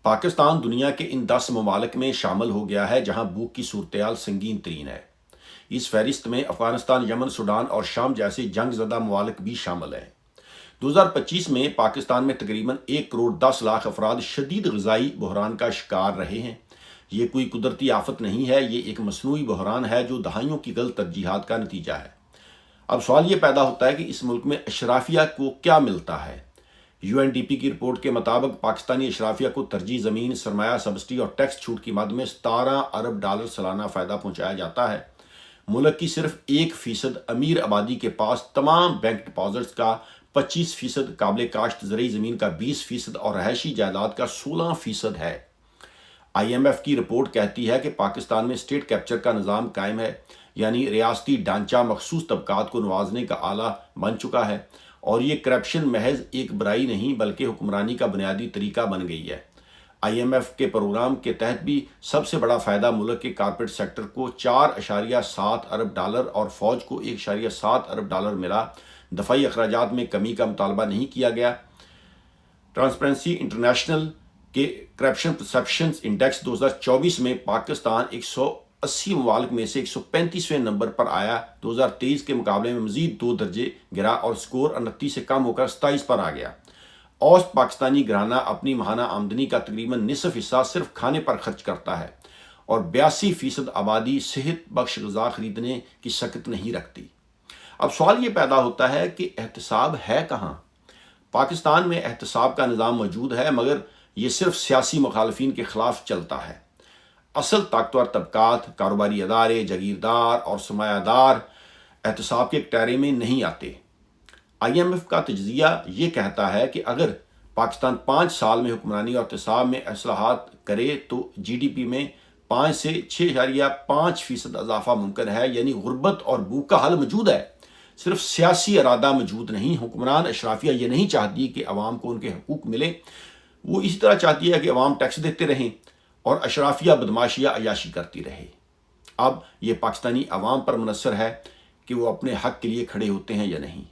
پاکستان دنیا کے ان 10 ممالک میں شامل ہو گیا ہے جہاں بھوک کی صورتحال سنگین ترین ہے۔ اس فہرست میں افغانستان، یمن، سوڈان اور شام جیسے جنگ زدہ ممالک بھی شامل ہیں۔ 2025 میں پاکستان میں تقریباً 1 کروڑ 10 لاکھ افراد شدید غذائی بحران کا شکار رہے ہیں۔ یہ کوئی قدرتی آفت نہیں ہے، یہ ایک مصنوعی بحران ہے جو دہائیوں کی غلط ترجیحات کا نتیجہ ہے۔ اب سوال یہ پیدا ہوتا ہے کہ اس ملک میں اشرافیہ کو کیا ملتا ہے؟ UNDP کی رپورٹ کے مطابق پاکستانی اشرافیہ کو ترجیح زمین، سرمایہ، سبسڈی اور ٹیکس چھوٹ کی مد میں 17 ارب ڈالر سالانہ فائدہ پہنچایا جاتا ہے۔ ملک کی صرف 1% امیر آبادی کے پاس تمام بینک ڈپازٹس کا 25%، قابل کاشت زرعی زمین کا 20% اور رہائشی جائیداد کا 16% ہے۔ IMF کی رپورٹ کہتی ہے کہ پاکستان میں اسٹیٹ کیپچر کا نظام قائم ہے، یعنی ریاستی ڈھانچہ مخصوص طبقات کو نوازنے کا آلہ بن چکا ہے، اور یہ کرپشن محض ایک برائی نہیں بلکہ حکمرانی کا بنیادی طریقہ بن گئی ہے۔ IMF کے پروگرام کے تحت بھی سب سے بڑا فائدہ ملک کے کارپوریٹ سیکٹر کو 4.7 ارب ڈالر اور فوج کو 1.7 ارب ڈالر ملا۔ دفاعی اخراجات میں کمی کا مطالبہ نہیں کیا گیا۔ ٹرانسپیرنسی انٹرنیشنل کے کرپشن پرسپشن انڈیکس 2024 میں پاکستان 180 ممالک میں سے 135ویں نمبر پر آیا۔ 2023 کے مقابلے میں مزید 2 درجے گرا اور سکور 29 سے کم ہو کر 27 پر آ گیا۔ اوسط پاکستانی گھرانہ اپنی ماہانہ آمدنی کا تقریباً نصف حصہ صرف کھانے پر خرچ کرتا ہے، اور 82% آبادی صحت بخش غذا خریدنے کی سکت نہیں رکھتی۔ اب سوال یہ پیدا ہوتا ہے کہ احتساب ہے کہاں؟ پاکستان میں احتساب کا نظام موجود ہے، مگر یہ صرف سیاسی مخالفین کے خلاف چلتا ہے۔ اصل طاقتور طبقات، کاروباری ادارے، جاگیردار اور سرمایہ دار احتساب کے کٹہرے میں نہیں آتے۔ IMF کا تجزیہ یہ کہتا ہے کہ اگر پاکستان 5 سال میں حکمرانی اور احتساب میں اصلاحات کرے تو GDP میں 5 سے 6.5% اضافہ ممکن ہے، یعنی غربت اور بھوک کا حل موجود ہے۔ صرف سیاسی ارادہ موجود نہیں۔ حکمران اشرافیہ یہ نہیں چاہتی کہ عوام کو ان کے حقوق ملے، وہ اسی طرح چاہتی ہے کہ عوام ٹیکس دیتے رہیں اور اشرافیہ بدماشی یا عیاشی کرتی رہے۔ اب یہ پاکستانی عوام پر منحصر ہے کہ وہ اپنے حق کے لیے کھڑے ہوتے ہیں یا نہیں۔